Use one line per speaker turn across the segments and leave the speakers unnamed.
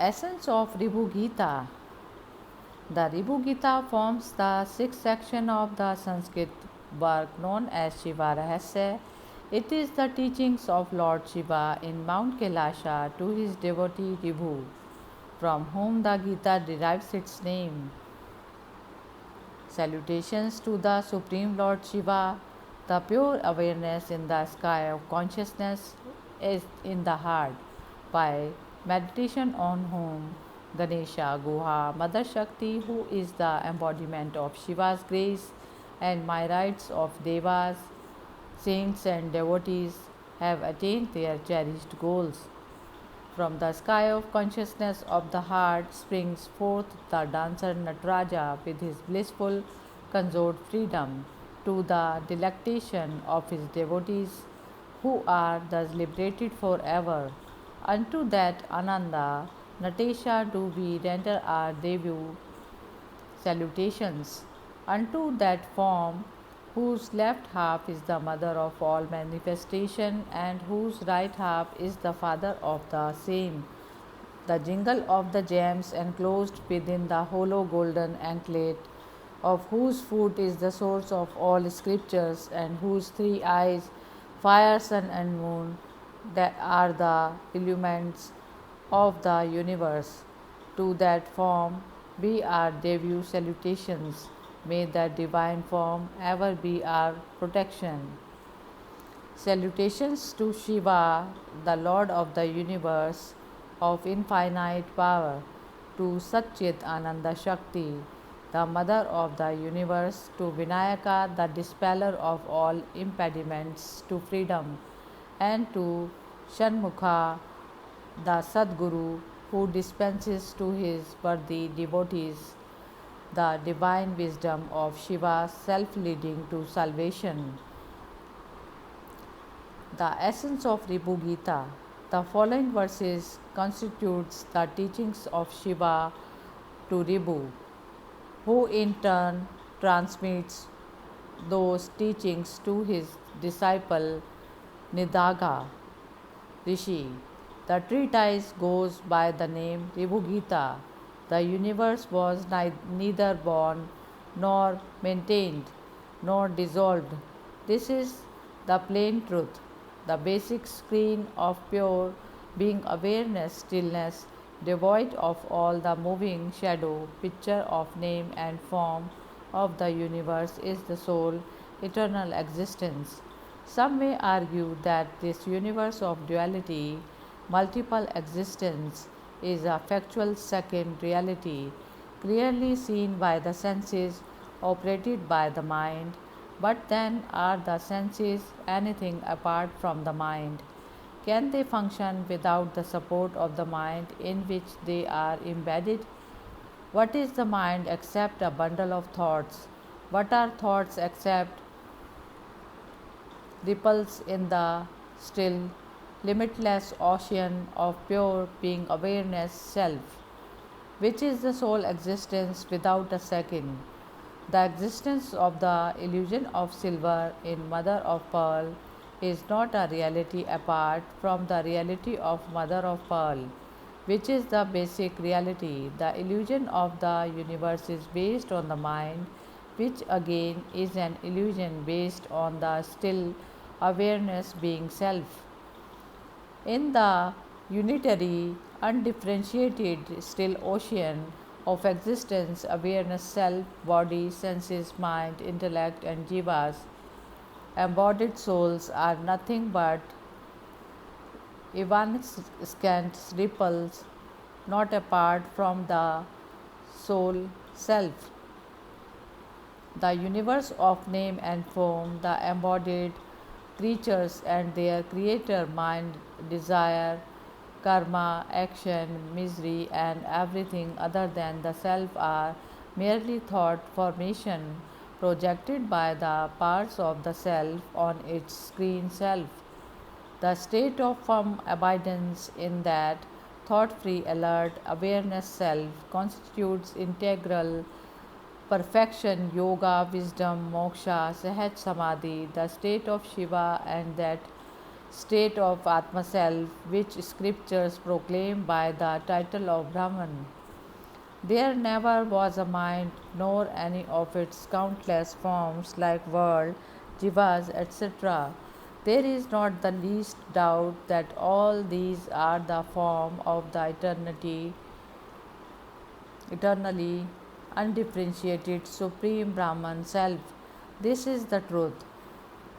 essence of Ribhu Gita. The Ribhu Gita forms the sixth section of the Sanskrit work known as Shiva Rahasya. It is the teachings of Lord Shiva in Mount Kailasha to his devotee Ribhu, from whom the Gita derives its name. Salutations to the Supreme Lord Shiva. The pure awareness in the sky of consciousness is in the heart, by meditation on whom Ganesha, Guha, Mother Shakti, who is the embodiment of Shiva's grace, and myriads of devas, saints, and devotees have attained their cherished goals. From the sky of consciousness of the heart springs forth the dancer Nataraja with his blissful consort freedom, to the delectation of his devotees, who are thus liberated forever. Unto that Ananda Natesha do we render our debut salutations. Unto that form whose left half is the mother of all manifestation and whose right half is the father of the same, the jingle of the gems enclosed within the hollow golden anklet, of whose foot is the source of all scriptures, and whose three eyes, fire, sun, and moon, that are the illumines of the universe. To that form be our debut salutations. May that divine form ever be our protection. Salutations to Shiva, the Lord of the universe, of infinite power, to Satchit Ananda Shakti, the Mother of the universe, to Vinayaka, the dispeller of all impediments to freedom, and to Shanmukha, the Sadguru, who dispenses to his worthy devotees the divine wisdom of Shiva, self leading to salvation. The essence of Ribhu Gita. The following verses constitutes the teachings of Shiva to Ribhu, who in turn transmits those teachings to his disciple Nidaga Rishi. The treatise goes by the name Ribhu Gita. The universe was neither born nor maintained nor dissolved. This is the plain truth, the basic screen of pure being awareness, stillness, devoid of all the moving shadow, picture of name and form of the universe is the sole eternal existence. Some may argue that this universe of duality, multiple existence, is a factual second reality, clearly seen by the senses, operated by the mind. But then, are the senses anything apart from the mind? Can they function without the support of the mind in which they are embedded? What is the mind except a bundle of thoughts? What are thoughts except ripples in the still, limitless ocean of pure being awareness self, which is the sole existence without a second? The existence of the illusion of silver in mother of pearl is not a reality apart from the reality of mother of pearl, which is the basic reality. The illusion of the universe is based on the mind, which again is an illusion based on the still awareness being self. In the unitary, undifferentiated, still ocean of existence, awareness, self, body, senses, mind, intellect, and jivas, embodied souls, are nothing but evanescent ripples, not apart from the soul self. The universe of name and form, the embodied creatures and their creator mind, desire, karma, action, misery, and everything other than the self are merely thought formation projected by the parts of the self on its screen self. The state of firm abidance in that thought free, alert awareness self constitutes integral perfection, yoga, wisdom, moksha, sahaj samadhi, the state of Shiva, and that state of Atma Self, which scriptures proclaim by the title of Brahman. There never was a mind, nor any of its countless forms like world, jivas, etc. There is not the least doubt that all these are the form of the eternally undifferentiated Supreme Brahman Self. This is the truth.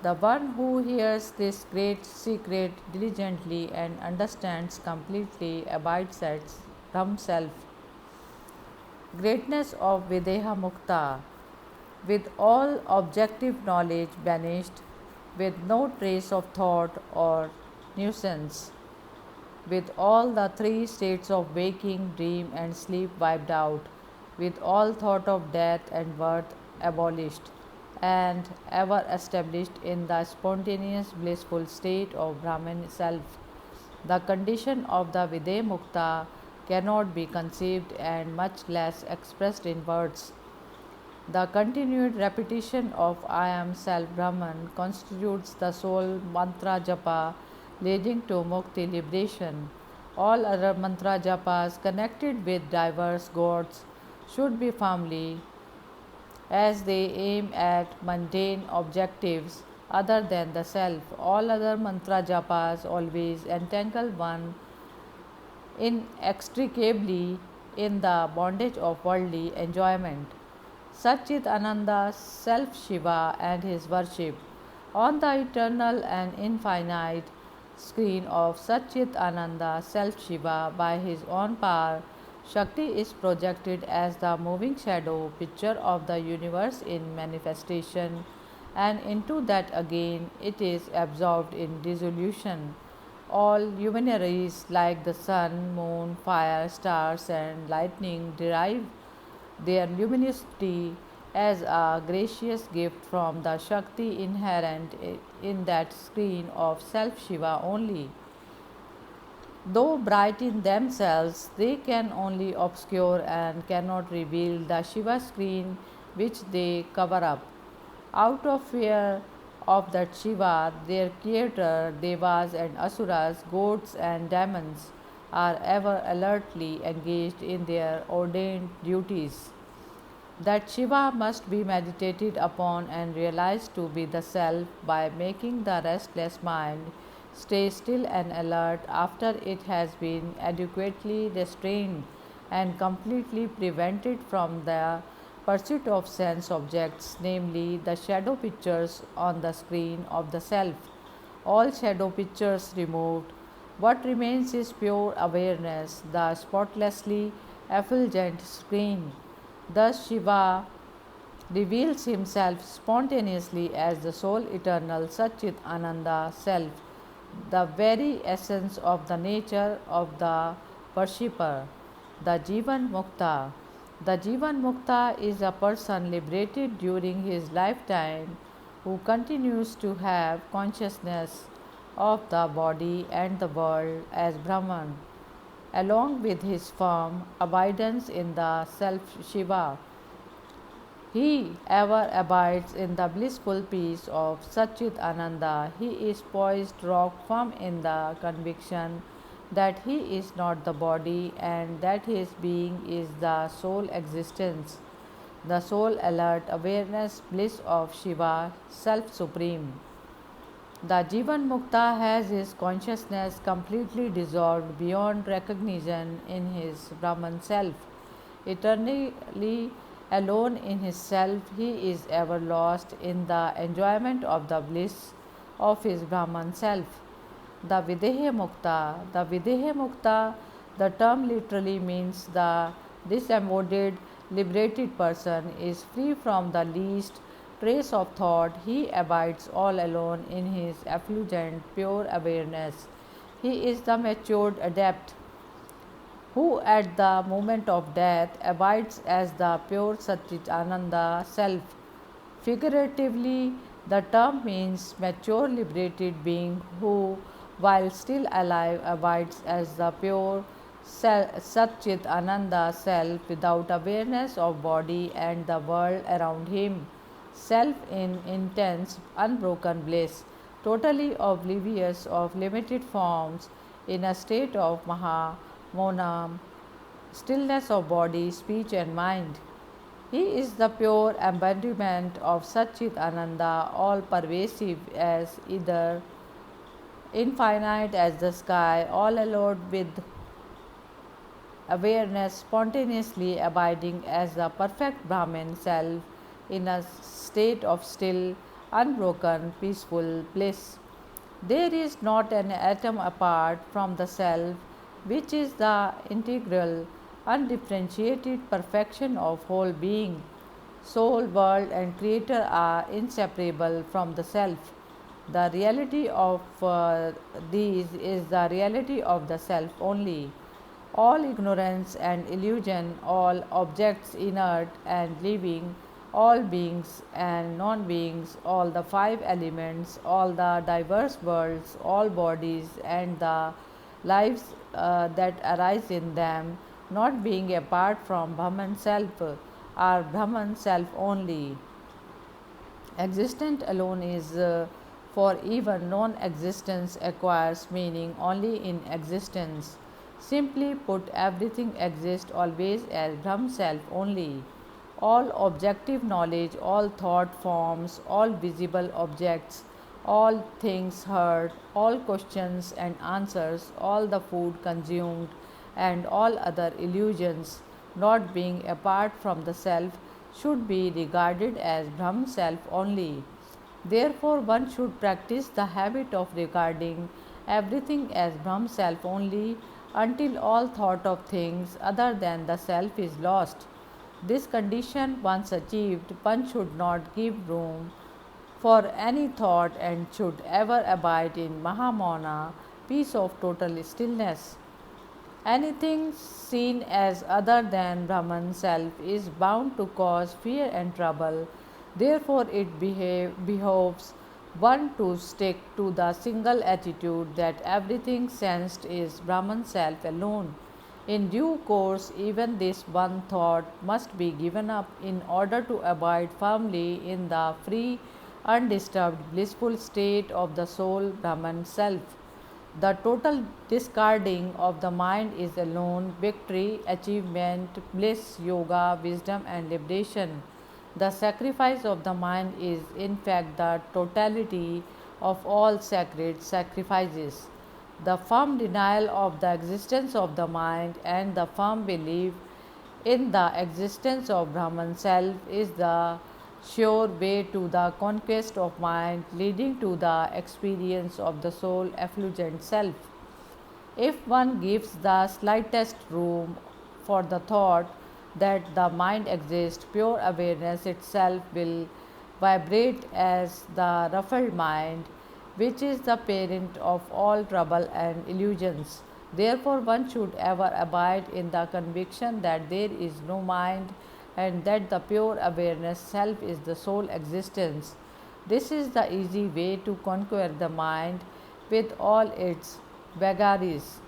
The one who hears this great secret diligently and understands completely abides at Brahm Self. Greatness of Videha Mukta, with all objective knowledge banished, with no trace of thought or nuisance, with all the three states of waking, dream, and sleep wiped out, with all thought of death and birth abolished, and ever established in the spontaneous blissful state of Brahman self. The condition of the Videha Mukta cannot be conceived and much less expressed in words. The continued repetition of I am self Brahman constitutes the sole mantra japa leading to mukti liberation. All other mantra japas connected with diverse gods should be firmly, as they aim at mundane objectives other than the self. All other mantra japas always entangle one inextricably in the bondage of worldly enjoyment. Satchit Ananda, Self Shiva, and his worship. On the eternal and infinite screen of Satchit Ananda, Self Shiva, by his own power, Shakti is projected as the moving shadow picture of the universe in manifestation, and into that again it is absorbed in dissolution. All luminaries like the sun, moon, fire, stars, and lightning derive their luminosity as a gracious gift from the Shakti inherent in that screen of Self Shiva only. Though bright in themselves, they can only obscure and cannot reveal the Shiva screen which they cover up. Out of fear of that Shiva, their creator, Devas and Asuras, gods and demons, are ever alertly engaged in their ordained duties. That Shiva must be meditated upon and realized to be the Self by making the restless mind stay still and alert after it has been adequately restrained and completely prevented from the pursuit of sense objects, namely the shadow pictures on the screen of the Self. All shadow pictures removed, what remains is pure awareness, the spotlessly effulgent screen. Thus, Shiva reveals himself spontaneously as the sole eternal Satchit Ananda Self, the very essence of the nature of the worshipper, the Jivan Mukta. The Jivan Mukta is a person liberated during his lifetime who continues to have consciousness of the body and the world as Brahman, along with his firm abidance in the Self Shiva. He ever abides in the blissful peace of Satchit Ananda. He is poised rock firm in the conviction that he is not the body and that his being is the sole existence, the sole alert awareness bliss of Shiva, Self Supreme. The Jivan Mukta has his consciousness completely dissolved beyond recognition in his Brahman self. Eternally alone in his self, he is ever lost in the enjoyment of the bliss of his Brahman self. The Videha Mukta, the term literally means the disembodied, liberated person, is free from the least trace of thought. He abides all alone in his effulgent, pure awareness. He is the matured adept who at the moment of death abides as the pure Satchitananda self. Figuratively, the term means mature liberated being who, while still alive, abides as the pure Satchit Ananda self without awareness of body and the world around him, self in intense, unbroken bliss. totally oblivious of limited forms, in a state of Mahamonam, stillness of body, speech, and mind. He is the pure embodiment of Satchit Ananda, all pervasive as either, infinite as the sky, all allowed with awareness, spontaneously abiding as the perfect Brahman self in a state of still, unbroken, peaceful bliss. There is not an atom apart from the self, which is the integral, undifferentiated perfection of whole being. Soul, world, and creator are inseparable from the self. The reality of these is the reality of the self only. All ignorance and illusion, all objects inert and living, all beings and non beings, all the five elements, all the diverse worlds, all bodies, and the lives that arise in them, not being apart from Brahman self, are Brahman self only. Existent alone is for even non existence acquires meaning only in existence. Simply put, everything exists always as Brahm self only. All objective knowledge, all thought forms, all visible objects, all things heard, all questions and answers, all the food consumed, and all other illusions, not being apart from the self, should be regarded as Brahm self only. Therefore, one should practice the habit of regarding everything as Brahm self only until all thought of things other than the self is lost. This condition once achieved, one should not give room for any thought and should ever abide in Mahamana, peace of total stillness. Anything seen as other than Brahman self is bound to cause fear and trouble. Therefore, it behoves one to stick to the single attitude that everything sensed is Brahman self alone. In due course, even this one thought must be given up in order to abide firmly in the free, undisturbed, blissful state of the soul Brahman self. The total discarding of the mind is alone victory, achievement, bliss, yoga, wisdom, and liberation. The sacrifice of the mind is, in fact, the totality of all sacred sacrifices. The firm denial of the existence of the mind and the firm belief in the existence of Brahman self is the sure way to the conquest of mind, leading to the experience of the soul effulgent self. If one gives the slightest room for the thought that the mind exists, pure awareness itself will vibrate as the ruffled mind, which is the parent of all trouble and illusions. Therefore, one should ever abide in the conviction that there is no mind and that the pure awareness self is the sole existence. This is the easy way to conquer the mind with all its vagaries.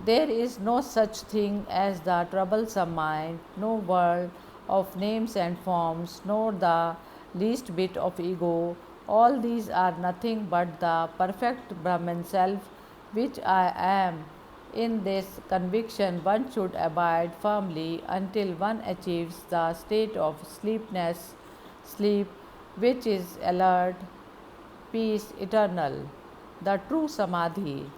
There is no such thing as the troublesome mind, no world of names and forms, nor the least bit of ego. All these are nothing but the perfect Brahman self, which I am. In this conviction, one should abide firmly until one achieves the state of sleep, which is alert, peace eternal, the true samadhi.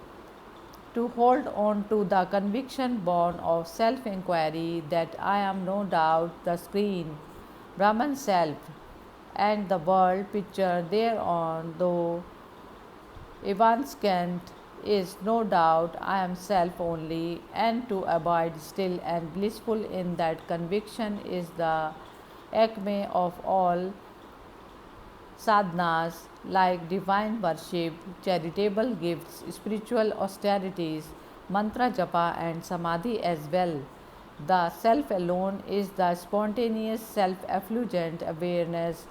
To hold on to the conviction born of self inquiry that I am no doubt the screen, Brahman self, and the world picture thereon, though evanescent, is no doubt I am self only, and to abide still and blissful in that conviction is the acme of all sadhanas like divine worship, charitable gifts, spiritual austerities, mantra japa, and samadhi as well. The self alone is the spontaneous self effulgent awareness,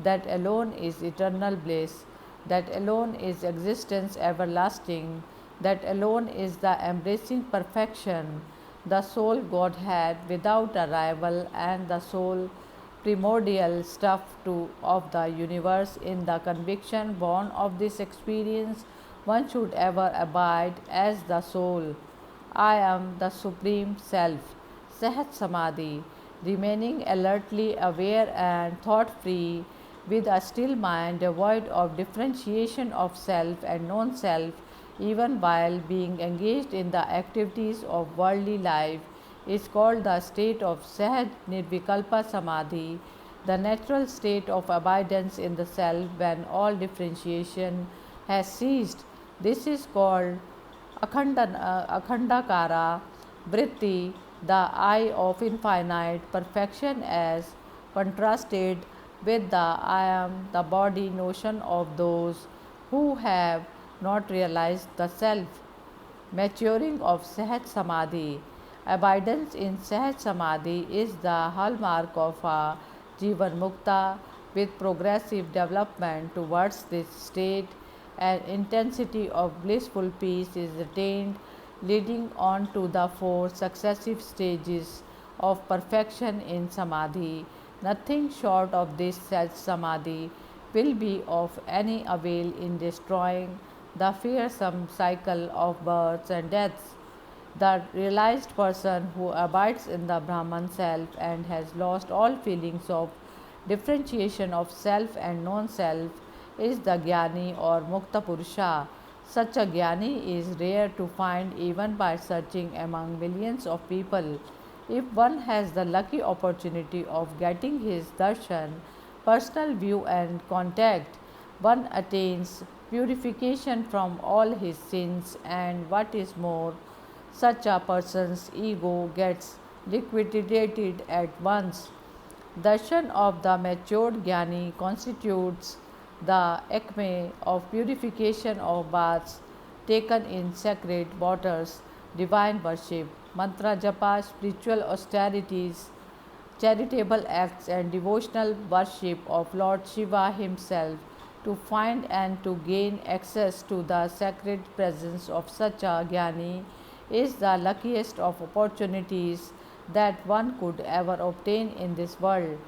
that alone is eternal bliss, that alone is existence everlasting, that alone is the embracing perfection, the sole Godhead without a rival, and the sole primordial stuff of the universe. In the conviction born of this experience, one should ever abide as the soul. I am the Supreme Self. Sahat Samadhi, remaining alertly aware and thought free, with a still mind devoid of differentiation of self and non self, even while being engaged in the activities of worldly life, is called the state of Sahaj Nirvikalpa Samadhi, the natural state of abidance in the self when all differentiation has ceased. This is called Akhandakara Vritti, the eye of infinite perfection, as contrasted with the I am the body notion of those who have not realized the self. Maturing of Sahaj Samadhi. Abidance in Sahaj Samadhi is the hallmark of a Jivan Mukta. With progressive development towards this state, an intensity of blissful peace is attained, leading on to the four successive stages of perfection in Samadhi. Nothing short of this Sahaj Samadhi will be of any avail in destroying the fearsome cycle of births and deaths. The realized person who abides in the Brahman self and has lost all feelings of differentiation of self and non self is the Jnani or Mukta Purusha. Such a Jnani is rare to find even by searching among millions of people. If one has the lucky opportunity of getting his darshan, personal view and contact, one attains purification from all his sins, and what is more, such a person's ego gets liquidated at once. Darshan of the matured Jnani constitutes the acme of purification of baths taken in sacred waters, divine worship, mantra japa, spiritual austerities, charitable acts, and devotional worship of Lord Shiva himself. To find and to gain access to the sacred presence of such a Jnani is the luckiest of opportunities that one could ever obtain in this world.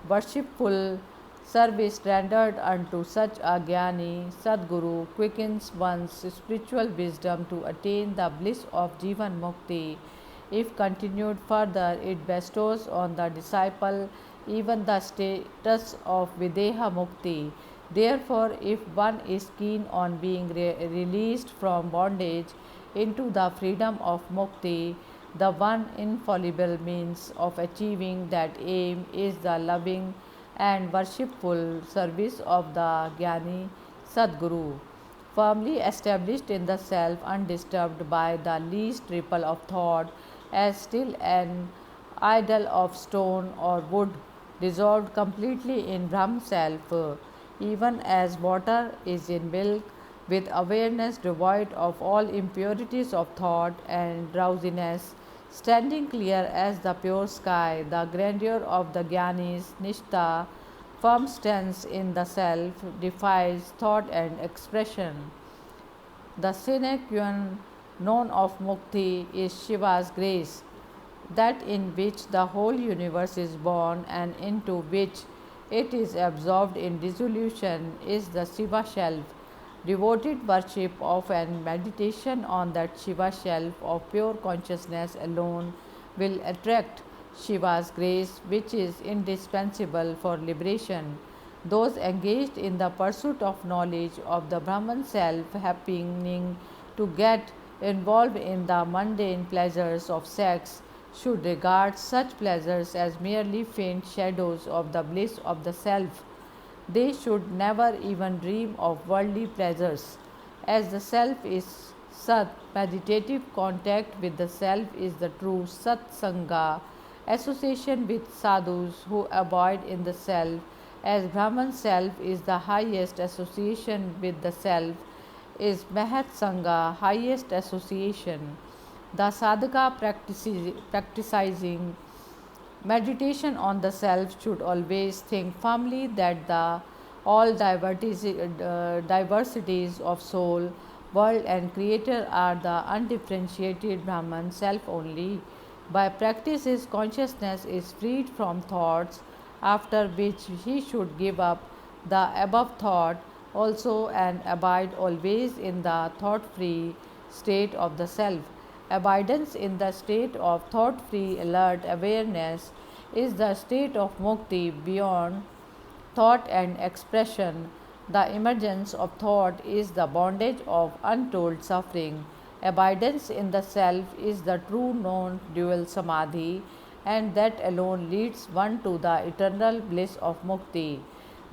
Worshipful service rendered unto such a Jnani Sadguru quickens one's spiritual wisdom to attain the bliss of Jivan Mukti. If continued further, it bestows on the disciple even the status of Videha Mukti. Therefore, if one is keen on being released from bondage into the freedom of Mukti, the one infallible means of achieving that aim is the loving and worshipful service of the Jnani Sadguru, firmly established in the self, undisturbed by the least ripple of thought, as still an idol of stone or wood, dissolved completely in Brahm self, even as water is in milk, with awareness devoid of all impurities of thought and drowsiness, standing clear as the pure sky. The grandeur of the Jnani's Nishtha, firm stance in the self, defies thought and expression. The sine qua non of Mukti is Shiva's grace, that in which the whole universe is born and into which it is absorbed in dissolution, is the Shiva shelf. Devoted worship of and meditation on that Shiva shelf of pure consciousness alone will attract Shiva's grace, which is indispensable for liberation. Those engaged in the pursuit of knowledge of the Brahman self, happening to get involved in the mundane pleasures of sex, should regard such pleasures as merely faint shadows of the bliss of the self. They should never even dream of worldly pleasures. As the self is Sat, meditative contact with the self is the true Sat Sangha, association with sadhus who abide in the self, as Brahman self is the highest association with the self, is Mahat Sangha, highest association. The sadhaka practicing meditation on the self should always think firmly that the all diversities of soul, world, and creator are the undifferentiated Brahman self only. By practice, his consciousness is freed from thoughts, after which he should give up the above thought also and abide always in the thought free state of the self. Abidance in the state of thought free alert awareness is the state of mukti beyond thought and expression. The emergence of thought is the bondage of untold suffering. Abidance in the self is the true non dual samadhi, and that alone leads one to the eternal bliss of mukti.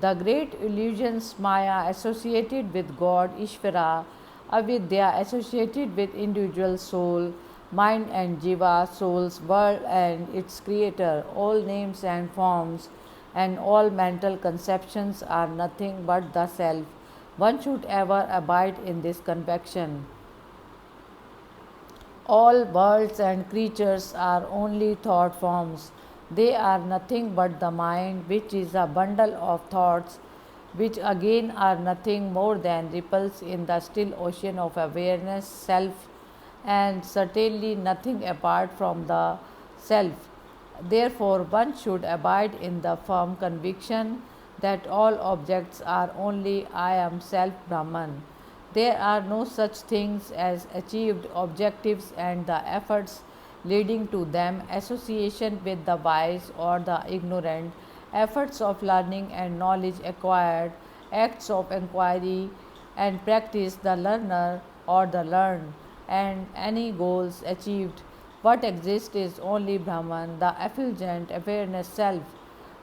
The great illusions Maya associated with God, Ishvara, Avidya associated with individual soul, mind and jiva, soul's world and its creator, all names and forms and all mental conceptions are nothing but the self. One should ever abide in this conviction. All worlds and creatures are only thought forms. They are nothing but the mind, which is a bundle of thoughts, which again are nothing more than ripples in the still ocean of awareness, self, and certainly nothing apart from the self. Therefore, one should abide in the firm conviction that all objects are only I am self Brahman. There are no such things as achieved objectives and the efforts leading to them, association with the wise or the ignorant, efforts of learning and knowledge acquired, acts of inquiry and practice, the learner or the learned, and any goals achieved. What exists is only Brahman, the effulgent awareness self.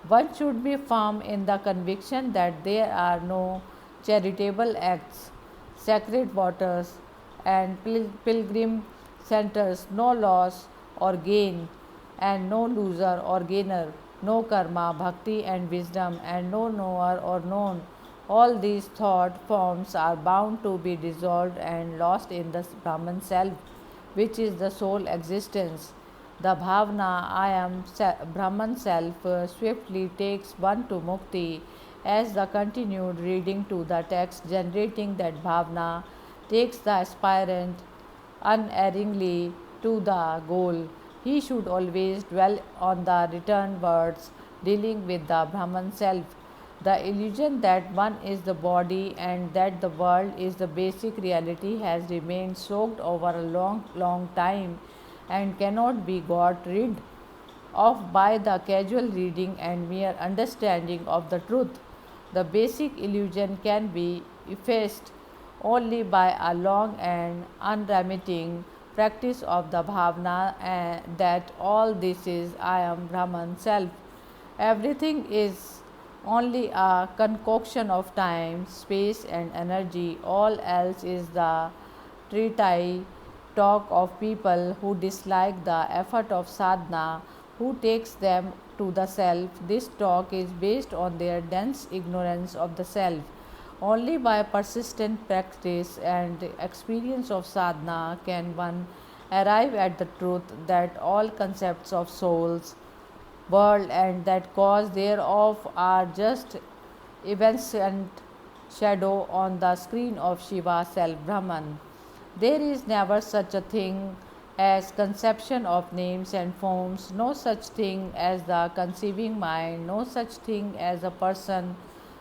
One should be firm in the conviction that there are no charitable acts, sacred waters, and pilgrim centers, no loss or gain, and no loser or gainer, no karma, bhakti, and wisdom, and no knower or known. All these thought forms are bound to be dissolved and lost in the Brahman self, which is the sole existence. The bhavna, I am Brahman self, swiftly takes one to mukti, as the continued reading to the text generating that bhavna takes the aspirant unerringly to the goal. He should always dwell on the return words dealing with the Brahman self. The illusion that one is the body and that the world is the basic reality has remained soaked over a long time and cannot be got rid of by the casual reading and mere understanding of the truth. The basic illusion can be effaced only by a long and unremitting practice of the bhavna that all this is I am Brahman self. Everything is only a concoction of time, space, and energy. All else is the treaty talk of people who dislike the effort of sadhana, who takes them to the self. This talk is based on their dense ignorance of the self. Only by persistent practice and experience of sadhana can one arrive at the truth that all concepts of souls, world, and that cause thereof are just evanescent shadow on the screen of Shiva self Brahman. There is never such a thing as conception of names and forms, no such thing as the conceiving mind, no such thing as a person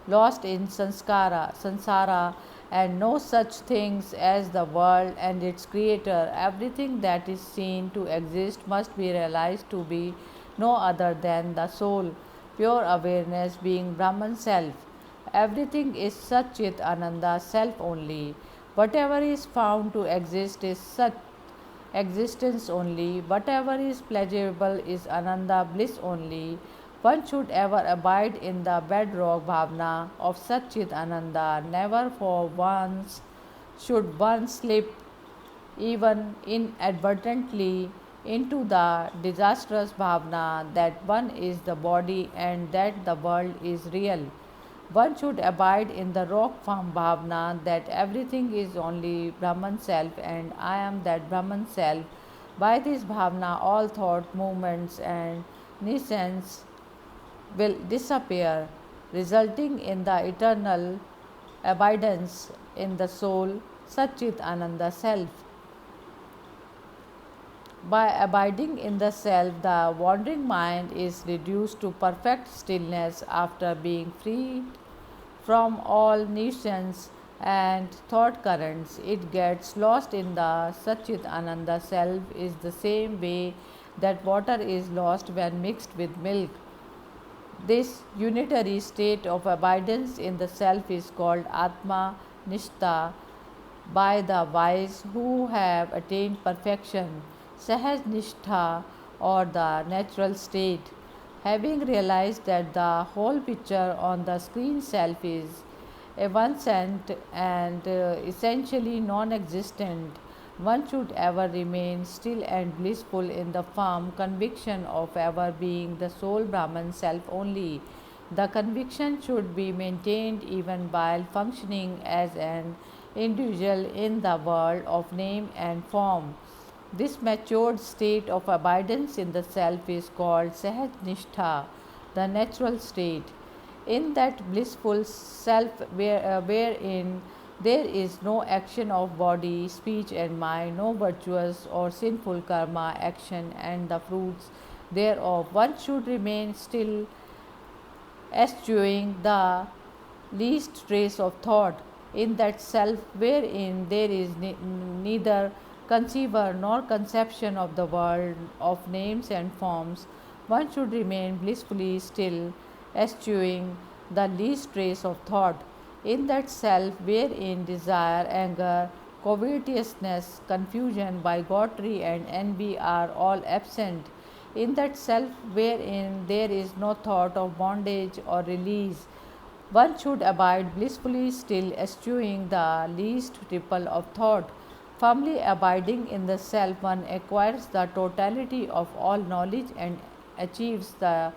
lost in sansara, and no such things as the world and its creator. Everything that is seen to exist must be realized to be no other than the soul, pure awareness being Brahman self. Everything is Satchit Ananda self only. Whatever is found to exist is Sat existence only. Whatever is pleasurable is Ananda bliss only. One should ever abide in the bedrock bhavna of Satchit Ananda. Never for once should one slip even inadvertently into the disastrous bhavna that one is the body and that the world is real. One should abide in the rock firm bhavna that everything is only Brahman self and I am that Brahman self. By this bhavna, all thought, movements, and nescience will disappear, resulting in the eternal abidance in the soul, Satchit Ananda self. By abiding in the self, the wandering mind is reduced to perfect stillness after being freed from all nuisance and thought currents. It gets lost in the Satchit Ananda self is the same way that water is lost when mixed with milk. This unitary state of abidance in the self is called Atma Nishtha by the wise who have attained perfection, Sahaj Nishtha or the natural state. Having realized that the whole picture on the screen self is evanescent and essentially non existent, one should ever remain still and blissful in the firm conviction of ever being the sole Brahman self only. The conviction should be maintained even while functioning as an individual in the world of name and form. This matured state of abidance in the self is called Sahaj Nishtha, the natural state. In that blissful self wherein there is no action of body, speech, and mind, no virtuous or sinful karma action, and the fruits thereof, one should remain still, eschewing the least trace of thought. In that self wherein there is neither conceiver nor conception of the world of names and forms, one should remain blissfully still, eschewing the least trace of thought. In that self wherein desire, anger, covetousness, confusion, bigotry, and envy are all absent, in that self wherein there is no thought of bondage or release, one should abide blissfully still, eschewing the least ripple of thought. Firmly abiding in the self, one acquires the totality of all knowledge and achieves the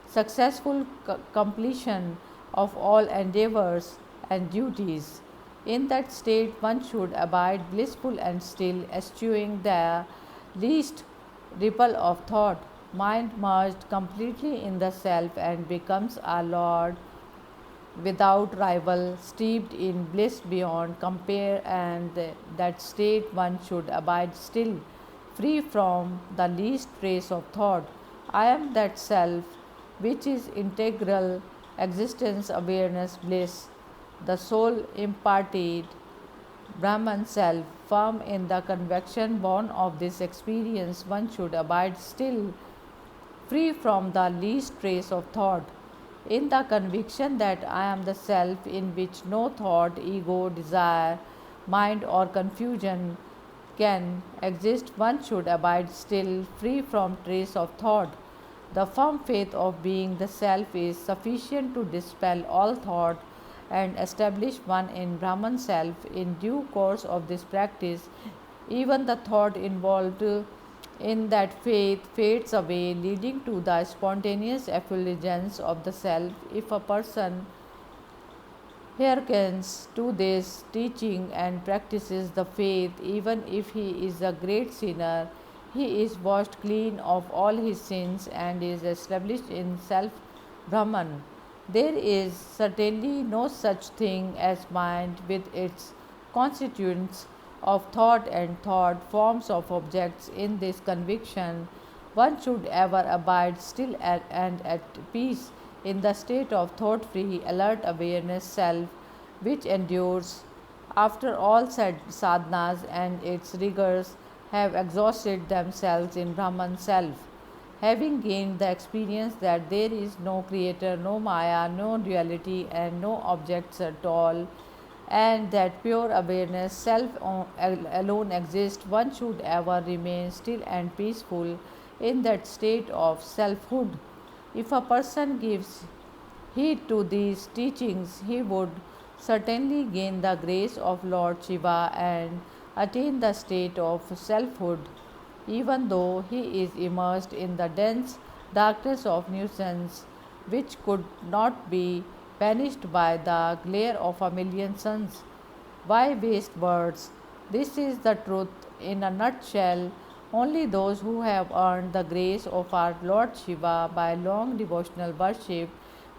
successful completion of all endeavors and duties. In that state, one should abide blissful and still, eschewing the least ripple of thought. Mind merged completely in the self and becomes a Lord without rival, steeped in bliss beyond compare, and that state one should abide still, free from the least trace of thought. I am that self which is integral existence, awareness, bliss, the soul imparted Brahman self, firm in the conviction born of this experience, one should abide still, free from the least trace of thought. In the conviction that I am the self in which no thought, ego, desire, mind, or confusion can exist, one should abide still, free from trace of thought. The firm faith of being the self is sufficient to dispel all thought and establish one in Brahman self. In due course of this practice, even the thought involved in that faith fades away, leading to the spontaneous effulgence of the self. If a person hearkens to this teaching and practices the faith, even if he is a great sinner, he is washed clean of all his sins and is established in self Brahman. There is certainly no such thing as mind with its constituents of thought and thought, forms of objects. In this conviction, one should ever abide still and at peace in the state of thought free, alert awareness self, which endures after all sadhanas and its rigors have exhausted themselves in Brahman self. Having gained the experience that there is no creator, no Maya, no duality, and no objects at all, and that pure awareness, self alone exists, one should ever remain still and peaceful in that state of selfhood. If a person gives heed to these teachings, he would certainly gain the grace of Lord Shiva and attain the state of selfhood, even though he is immersed in the dense darkness of nuisance, which could not be banished by the glare of a million suns. Why waste words? This is the truth in a nutshell. Only those who have earned the grace of our Lord Shiva by long devotional worship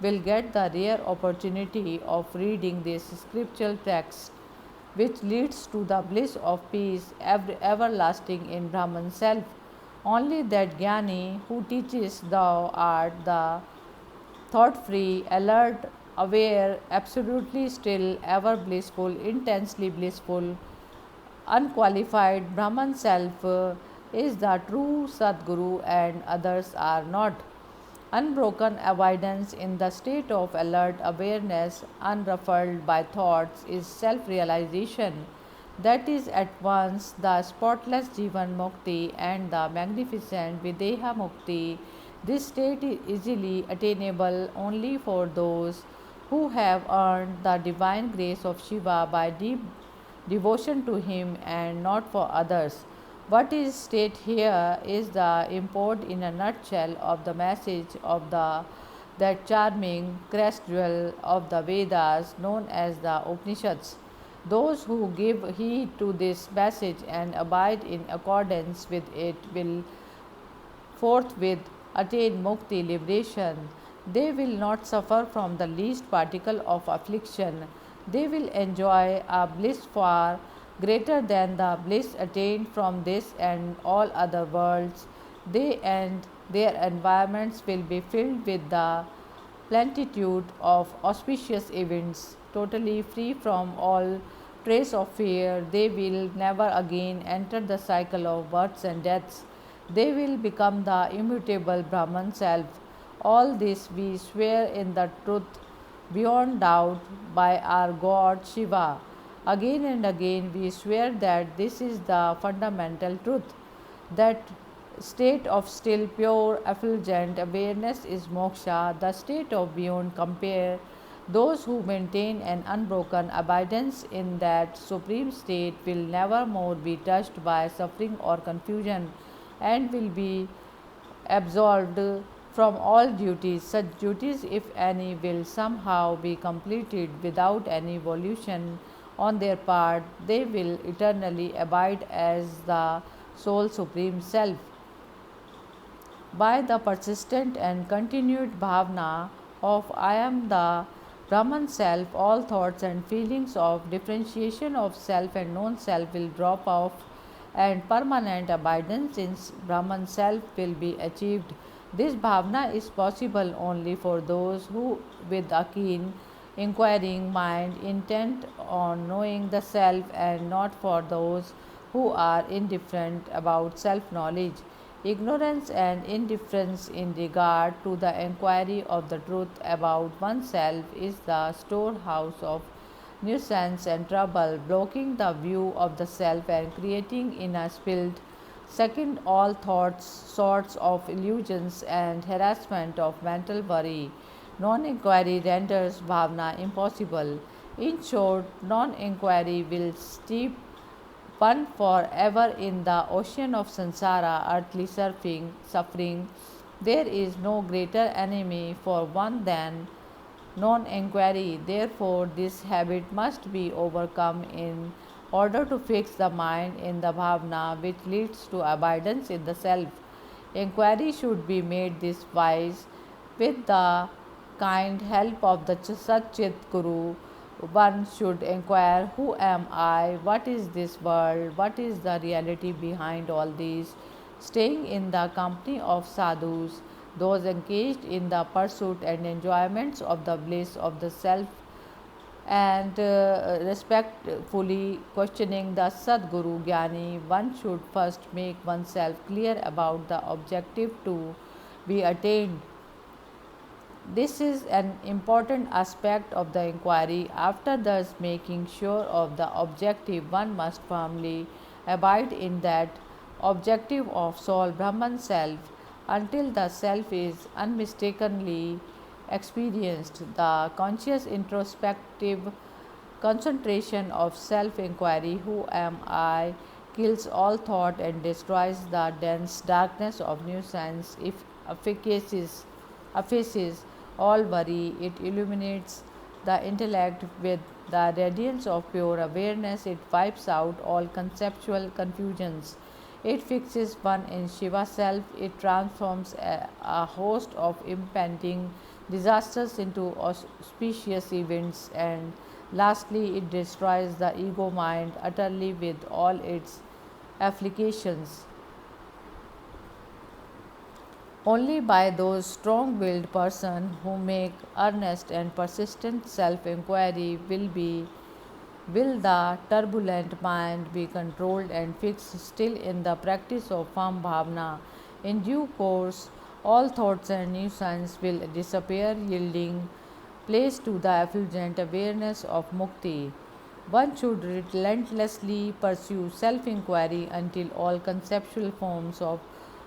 will get the rare opportunity of reading this scriptural text, which leads to the bliss of peace everlasting in Brahman self. Only that Jnani who teaches thou art the thought free, alert, aware, absolutely still, ever blissful, intensely blissful, unqualified Brahman self is the true Sadguru, and others are not. Unbroken abidance in the state of alert awareness, unruffled by thoughts, is self realization. That is at once the spotless Jivan Mukti and the magnificent Videha Mukti. This state is easily attainable only for those who have earned the divine grace of Shiva by deep devotion to him and not for others. What is stated here is the import in a nutshell of the message of the that charming crest jewel of the Vedas known as the Upanishads. Those who give heed to this message and abide in accordance with it will forthwith attain mukti liberation. They will not suffer from the least particle of affliction. They will enjoy a bliss far greater than the bliss attained from this and all other worlds. They and their environments will be filled with the plenitude of auspicious events, totally free from all trace of fear. They will never again enter the cycle of births and deaths. They will become the immutable Brahman self. All this we swear in the truth beyond doubt by our God Shiva. Again and again we swear that this is the fundamental truth, that state of still, pure, effulgent awareness is moksha, the state of beyond compare. Those who maintain an unbroken abidance in that supreme state will never more be touched by suffering or confusion and will be absolved from all duties. Such duties, if any, will somehow be completed without any volition on their part. They will eternally abide as the Soul Supreme Self. By the persistent and continued bhavna of I am the Brahman self, all thoughts and feelings of differentiation of self and known self will drop off, and permanent abidance in Brahman self will be achieved. This bhavna is possible only for those who, with a keen, inquiring mind, intent on knowing the self, and not for those who are indifferent about self knowledge. Ignorance and indifference in regard to the inquiry of the truth about oneself is the storehouse of nuisance and trouble, blocking the view of the self and creating in a spilled second all thoughts, sorts of illusions and harassment of mental worry. Non inquiry renders bhavna impossible. In short, non inquiry will steep one forever in the ocean of samsara, earthly suffering. There is no greater enemy for one than non inquiry. Therefore, this habit must be overcome in order to fix the mind in the bhavna which leads to abidance in the self. Inquiry should be made this wise with the kind help of the Satchit Guru. One should inquire, who am I? What is this world? What is the reality behind all these? Staying in the company of sadhus, those engaged in the pursuit and enjoyments of the bliss of the self, and respectfully questioning the Sadguru Jnani, one should first make oneself clear about the objective to be attained. This is an important aspect of the inquiry. After thus making sure of the objective, one must firmly abide in that objective of soul Brahman self until the self is unmistakably experienced. The conscious introspective concentration of self inquiry, who am I, kills all thought and destroys the dense darkness of nuisance. If effaces all worry, it illuminates the intellect with the radiance of pure awareness. It wipes out all conceptual confusions. It fixes one in Shiva self. It transforms a host of impending disasters into auspicious events. And lastly, it destroys the ego mind utterly with all its applications. Only by those strong-willed persons who make earnest and persistent self-inquiry will the turbulent mind be controlled and fixed still in the practice of firm bhavana. In due course, all thoughts and nuisance will disappear, yielding place to the effulgent awareness of mukti. One should relentlessly pursue self inquiry until all conceptual forms of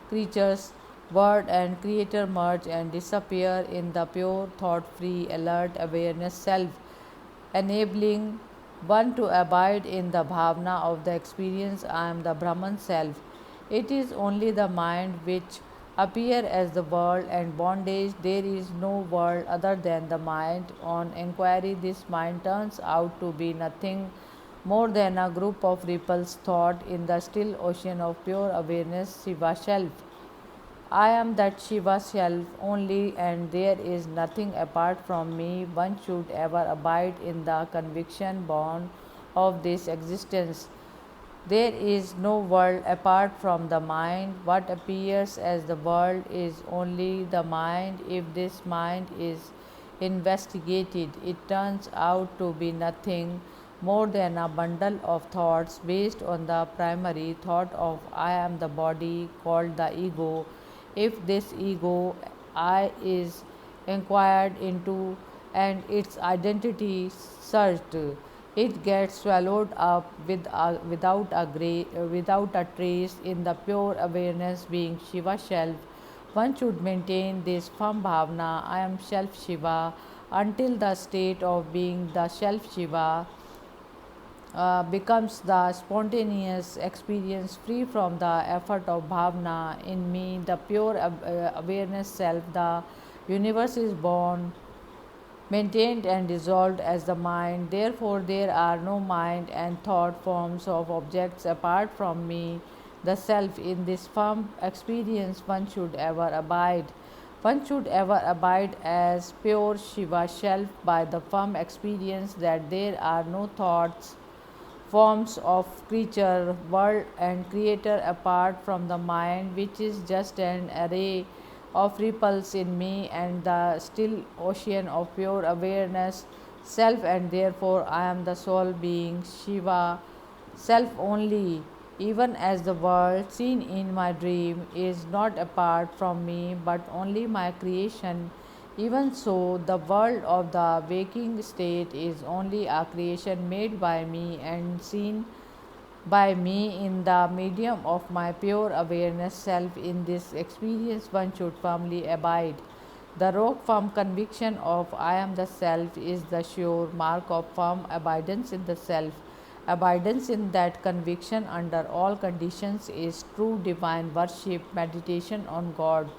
creatures, word, and creator merge and disappear in the pure, thought free, alert awareness self, enabling one to abide in the bhavana of the experience I am the Brahman self. It is only the mind which appear as the world and bondage. There is no world other than the mind. On inquiry, this mind turns out to be nothing more than a group of ripples thought in the still ocean of pure awareness, Shiva self. I am that Shiva self only, and there is nothing apart from me. One should ever abide in the conviction born of this existence. There is no world apart from the mind. What appears as the world is only the mind. If this mind is investigated, it turns out to be nothing more than a bundle of thoughts based on the primary thought of I am the body called the ego. If this ego I is inquired into and its identity searched, it gets swallowed up without a trace in the pure awareness being Shiva self. One should maintain this firm bhavana I am self Shiva until the state of being the self Shiva becomes the spontaneous experience free from the effort of bhavana. In me, the pure awareness self, the universe is born, maintained and dissolved as the mind. Therefore, there are no mind and thought forms of objects apart from me, the self. In this firm experience, one should ever abide. One should ever abide as pure Shiva self by the firm experience that there are no thoughts forms of creature, world, and creator apart from the mind, which is just an array of ripples in me and the still ocean of pure awareness, self, and therefore I am the sole being, Shiva, self only. Even as the world seen in my dream is not apart from me but only my creation, even so, the world of the waking state is only a creation made by me and seen by me in the medium of my pure awareness self. In this experience, one should firmly abide. The rock firm conviction of I am the self is the sure mark of firm abidance in the self. Abidance in that conviction under all conditions is true divine worship, meditation on God,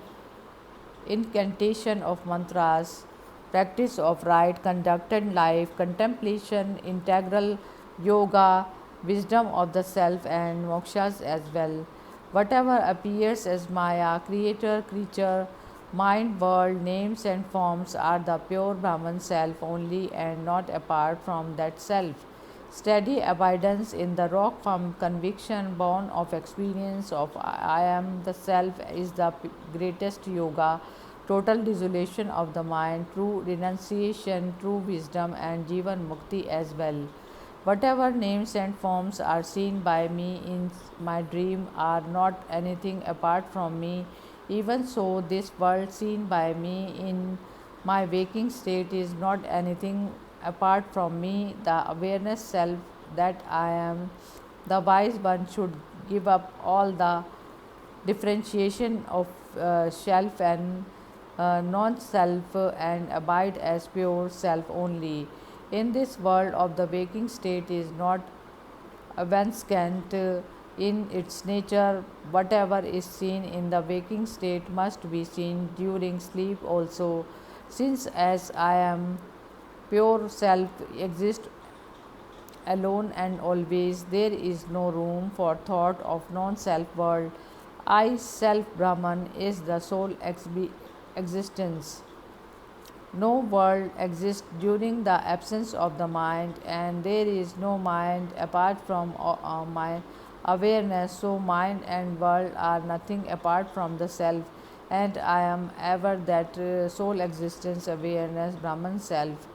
incantation of mantras, practice of right conducted life, contemplation, integral yoga, wisdom of the self, and mokshas as well. Whatever appears as Maya, creator, creature, mind, world, names, and forms are the pure Brahman self only and not apart from that self. Steady abidance in the rock firm conviction born of experience of I am the self is the greatest yoga, total dissolution of the mind, true renunciation, true wisdom, and Jivan Mukti as well. Whatever names and forms are seen by me in my dream are not anything apart from me. Even so, this world seen by me in my waking state is not anything apart from me, the awareness self that I am. The wise one should give up all the differentiation of self and non self and abide as pure self only. In this world of the waking state is not evanescent in its nature. Whatever is seen in the waking state must be seen during sleep also, since as I am pure self exists alone and always, there is no room for thought of non self world. I, self Brahman, is the sole existence. No world exists during the absence of the mind, and there is no mind apart from my awareness. So, mind and world are nothing apart from the self. and I am ever that sole existence awareness, Brahman self.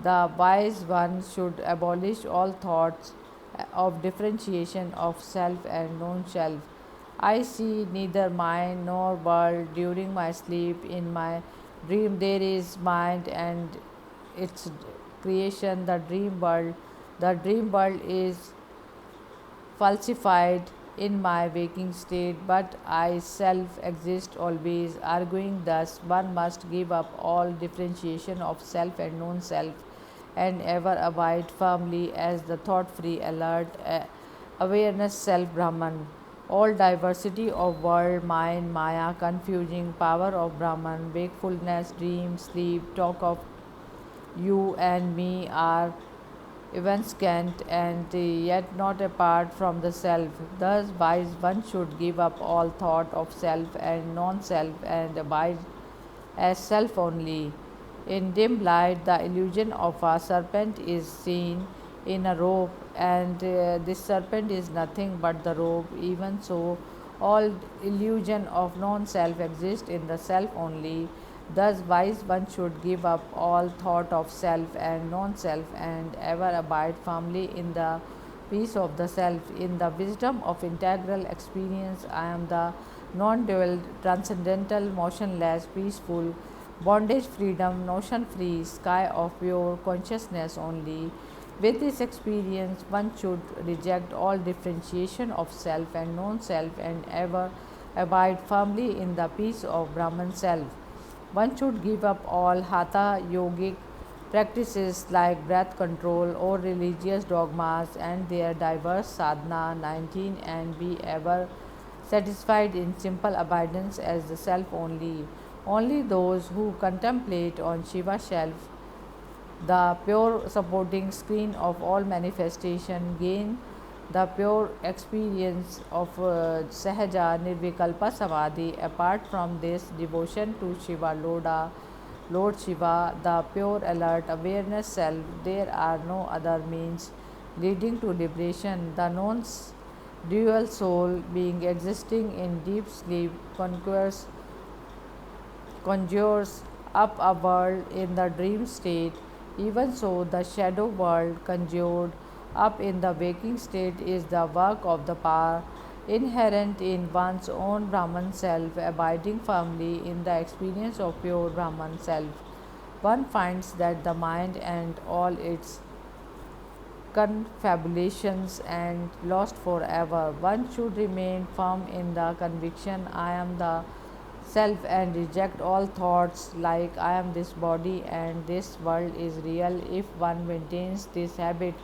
The wise one should abolish all thoughts of differentiation of self and non self. I see neither mind nor world during my sleep. In my dream, there is mind and its creation, the dream world. The dream world is falsified in my waking state, but I self exist always, arguing thus one must give up all differentiation of self and non self and ever abide firmly as the thought free, alert, awareness self Brahman. All diversity of world, mind, Maya, confusing power of Brahman, wakefulness, dream, sleep, talk of you and me are evanescent and yet not apart from the self. Thus, wise one should give up all thought of self and non self and abide as self only. In dim light, the illusion of a serpent is seen in a rope, and this serpent is nothing but the rope. Even so, all illusion of non self exists in the self only. Thus, wise one should give up all thought of self and non self and ever abide firmly in the peace of the self. In the wisdom of integral experience, I am the non dual, transcendental, motionless, peaceful, bondage freedom, notion free, sky of pure consciousness only. With this experience, one should reject all differentiation of self and non self and ever abide firmly in the peace of Brahman self. One should give up all hatha yogic practices like breath control or religious dogmas and their diverse sadhana 19 and be ever satisfied in simple abidance as the self only. Only those who contemplate on Shiva self, the pure supporting screen of all manifestation, gain the pure experience of Sahaja Nirvikalpa Samadhi. Apart from this, devotion to Shiva Lord Shiva, the pure alert awareness self, there are no other means leading to liberation. The non dual soul, being existing in deep sleep, conjures up a world in the dream state. Even so, the shadow world conjured up in the waking state is the work of the power inherent in one's own Brahman self, abiding firmly in the experience of pure Brahman self. One finds that the mind and all its confabulations and lost forever. One should remain firm in the conviction I am the self and reject all thoughts like I am this body and this world is real. If one maintains this habit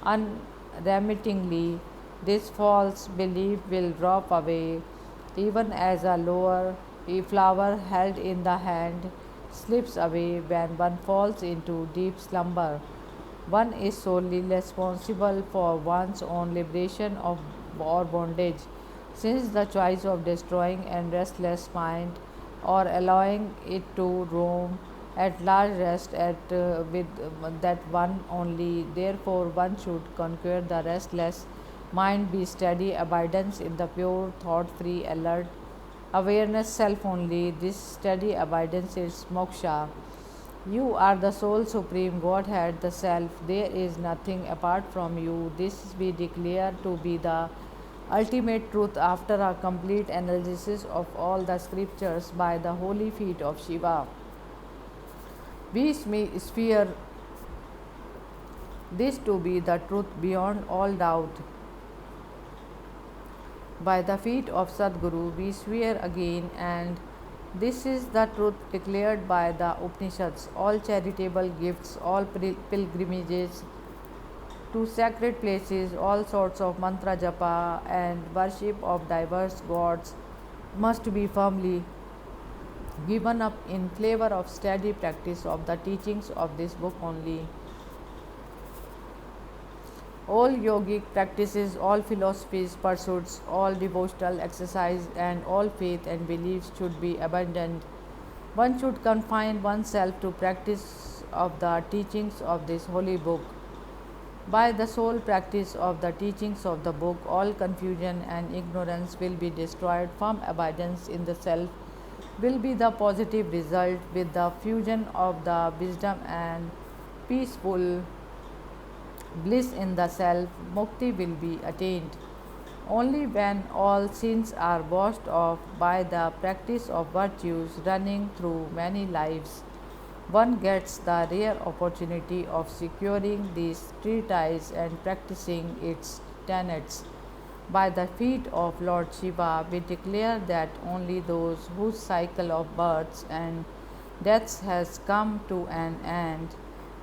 unremittingly, this false belief will drop away, even as a flower held in the hand slips away when one falls into deep slumber. One is solely responsible for one's own liberation of or bondage, since the choice of destroying a restless mind or allowing it to roam at large rest with that one only. Therefore, one should conquer the restless mind, be steady, abidance in the pure, thought free, alert, awareness self only. This steady abidance is moksha. You are the sole supreme Godhead, the Self. There is nothing apart from you. This we declare to be the ultimate truth after a complete analysis of all the scriptures by the holy feet of Shiva. We sphere this to be the truth beyond all doubt. By the feet of Sadguru, we swear again, and this is the truth declared by the Upanishads. All charitable gifts, all pilgrimages to sacred places, all sorts of mantra japa and worship of diverse gods must be firmly given up in flavor of steady practice of the teachings of this book only. All yogic practices, all philosophies, pursuits, all devotional exercise, and all faith and beliefs should be abandoned. One should confine oneself to practice of the teachings of this holy book. By the sole practice of the teachings of the book, all confusion and ignorance will be destroyed. Firm abidance in the self will be the positive result. With the fusion of the wisdom and peaceful bliss in the self, mukti will be attained. Only when all sins are washed off by the practice of virtues running through many lives, one gets the rare opportunity of securing this treatise and practicing its tenets. By the feet of Lord Shiva, we declare that only those whose cycle of births and deaths has come to an end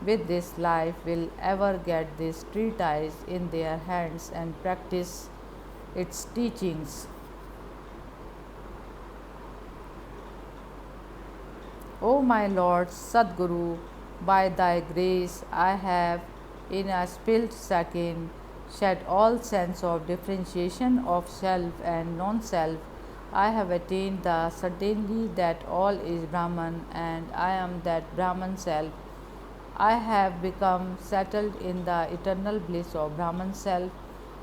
with this life will ever get this treatise in their hands and practice its teachings. O my Lord Sadguru, by thy grace I have in a split second shed all sense of differentiation of self and non self. I have attained the certainty that all is Brahman and I am that Brahman self. I have become settled in the eternal bliss of Brahman self.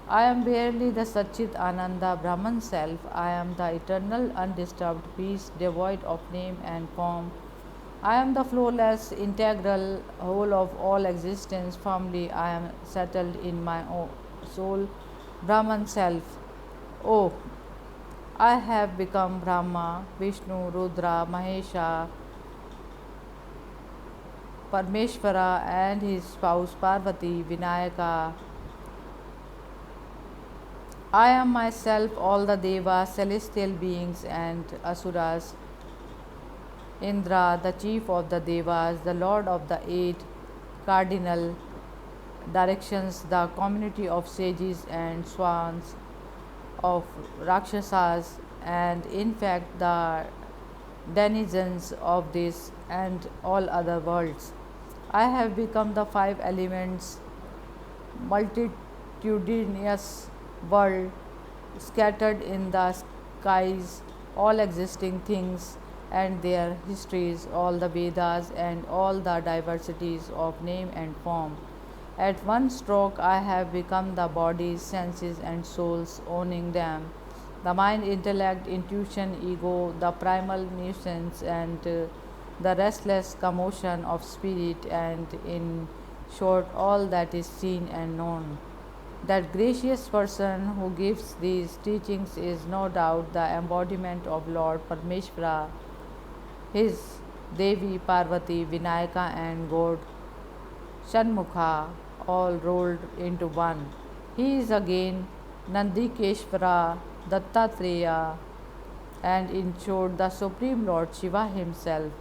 I am barely the Satchit Ananda Brahman self. I am the eternal undisturbed peace devoid of name and form. I am the flawless, integral whole of all existence. Firmly I am settled in my own soul, Brahman self. Oh, I have become Brahma, Vishnu, Rudra, Mahesha, Parmeshvara, and his spouse Parvati, Vinayaka. I am myself all the Devas, celestial beings, and Asuras. Indra, the chief of the Devas, the lord of the eight cardinal directions, the community of sages and swans, of Rakshasas, and in fact the denizens of this and all other worlds. I have become the five elements, multitudinous world scattered in the skies, all existing things and their histories, all the Vedas and all the diversities of name and form. At one stroke, I have become the bodies, senses, and souls, owning them. The mind, intellect, intuition, ego, the primal nuisance, and the restless commotion of spirit, and in short, all that is seen and known. That gracious person who gives these teachings is no doubt the embodiment of Lord Parmeshvara, his Devi Parvati, Vinayaka, and God Shanmukha, all rolled into one. He is again Nandikeshvara, Dattatreya, and in short the Supreme Lord Shiva himself.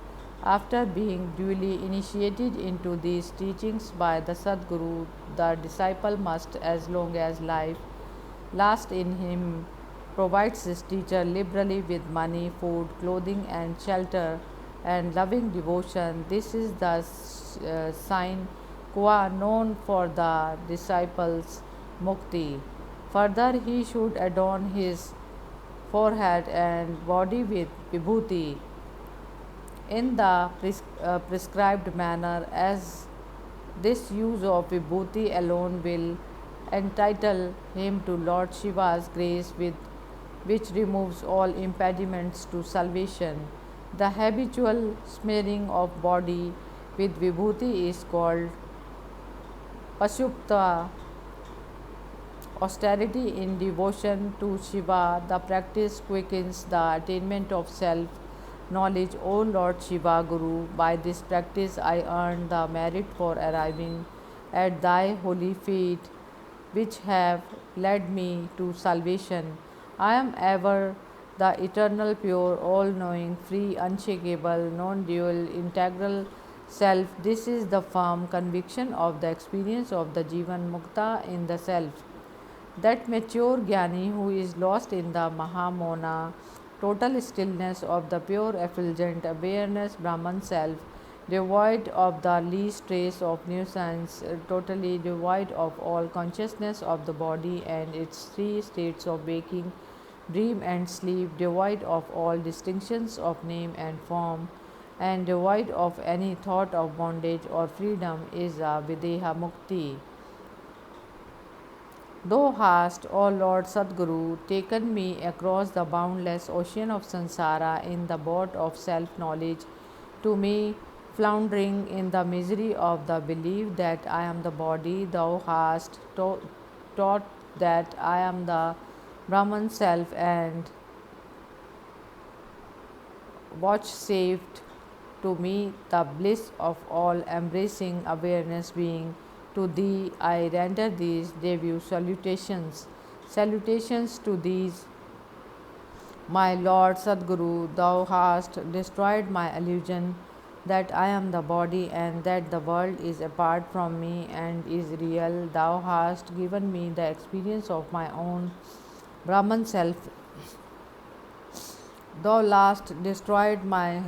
After being duly initiated into these teachings by the Sadguru, the disciple must, as long as life lasts in him, provides his teacher liberally with money, food, clothing, and shelter, and loving devotion. This is the sign qua non for the disciple's mukti. Further, he should adorn his forehead and body with vibhuti in the prescribed manner, as this use of vibhuti alone will entitle him to Lord Shiva's grace, with which removes all impediments to salvation. The habitual smearing of body with vibhuti is called Pashupta austerity. In devotion to Shiva, the practice quickens the attainment of self knowledge. O Lord Shiva Guru, by this practice I earn the merit for arriving at thy holy feet, which have led me to salvation. I am ever the eternal, pure, all knowing, free, unshakable, non dual, integral self. This is the firm conviction of the experience of the Jivan Mukta in the self. That mature Jnani who is lost in the Mahamona, total stillness of the pure effulgent awareness Brahman self, devoid of the least trace of nuisance, totally devoid of all consciousness of the body and its three states of waking, dream, and sleep, devoid of all distinctions of name and form, and devoid of any thought of bondage or freedom, is a Videha Mukti. Thou hast, O Lord Sadguru, taken me across the boundless ocean of samsara in the boat of self knowledge, to me, floundering in the misery of the belief that I am the body. Thou hast taught that I am the Brahman self, and vouchsafed to me the bliss of all embracing awareness being. To thee I render these debut salutations. Salutations to these, my Lord Sadguru. Thou hast destroyed my illusion that I am the body and that the world is apart from me and is real. Thou hast given me the experience of my own Brahman self. Thou last destroyed my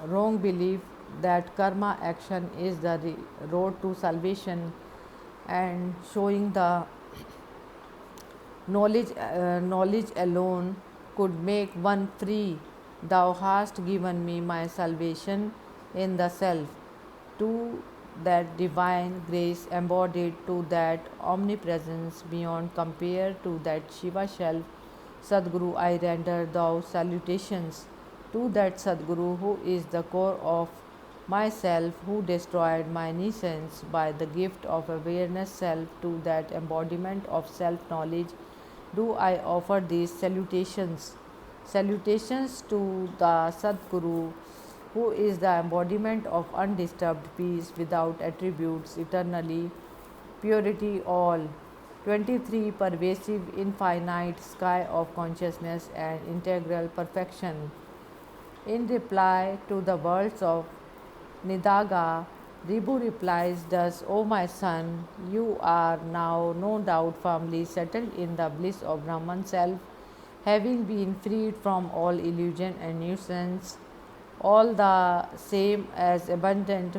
wrong belief that karma action is the road to salvation, and showing the knowledge alone could make one free. Thou hast given me my salvation in the self, to that divine grace embodied, to that omnipresence beyond compare, to that Shiva self. Sadguru, I render thou salutations. To that Sadguru who is the core of myself, who destroyed my nescience by the gift of awareness self, to that embodiment of self knowledge, do I offer these salutations. Salutations to the Sadguru, who is the embodiment of undisturbed peace without attributes, eternally purity all. 23 pervasive infinite sky of consciousness and integral perfection. In reply to the words of Nidaga, Ribu replies thus, O my son, you are now no doubt firmly settled in the bliss of Brahman self, having been freed from all illusion and nuisance. All the same, as abundant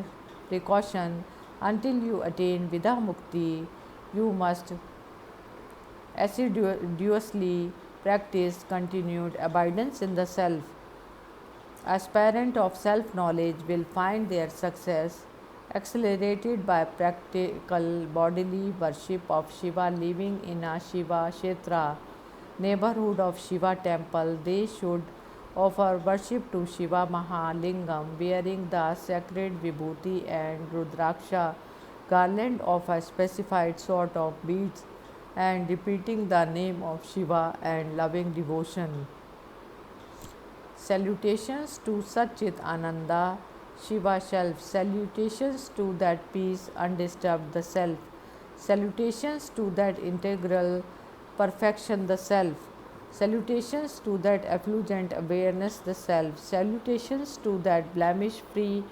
precaution, until you attain Vidha Mukti, you must assiduously practice continued abidance in the self. Aspirant of self knowledge will find their success accelerated by practical bodily worship of Shiva, living in a Shiva Kshetra, neighborhood of Shiva temple. They should offer worship to Shiva Mahalingam, wearing the sacred vibhuti and rudraksha garland of a specified sort of beads, and repeating the name of Shiva and loving devotion. Salutations to Satchit Ananda, Shiva Self. Salutations to that peace undisturbed, the Self. Salutations to that integral perfection, the Self. Salutations to that effulgent awareness, the Self. Salutations to that blemish free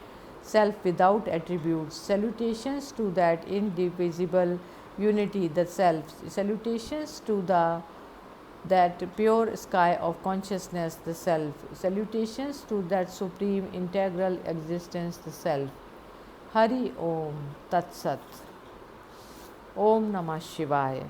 Self without attributes. Salutations to that indivisible unity, the Self. Salutations to the that pure sky of consciousness, the self. Salutations to that supreme integral existence, the self. Hari Om Tat Sat. Om Namah Shivaya.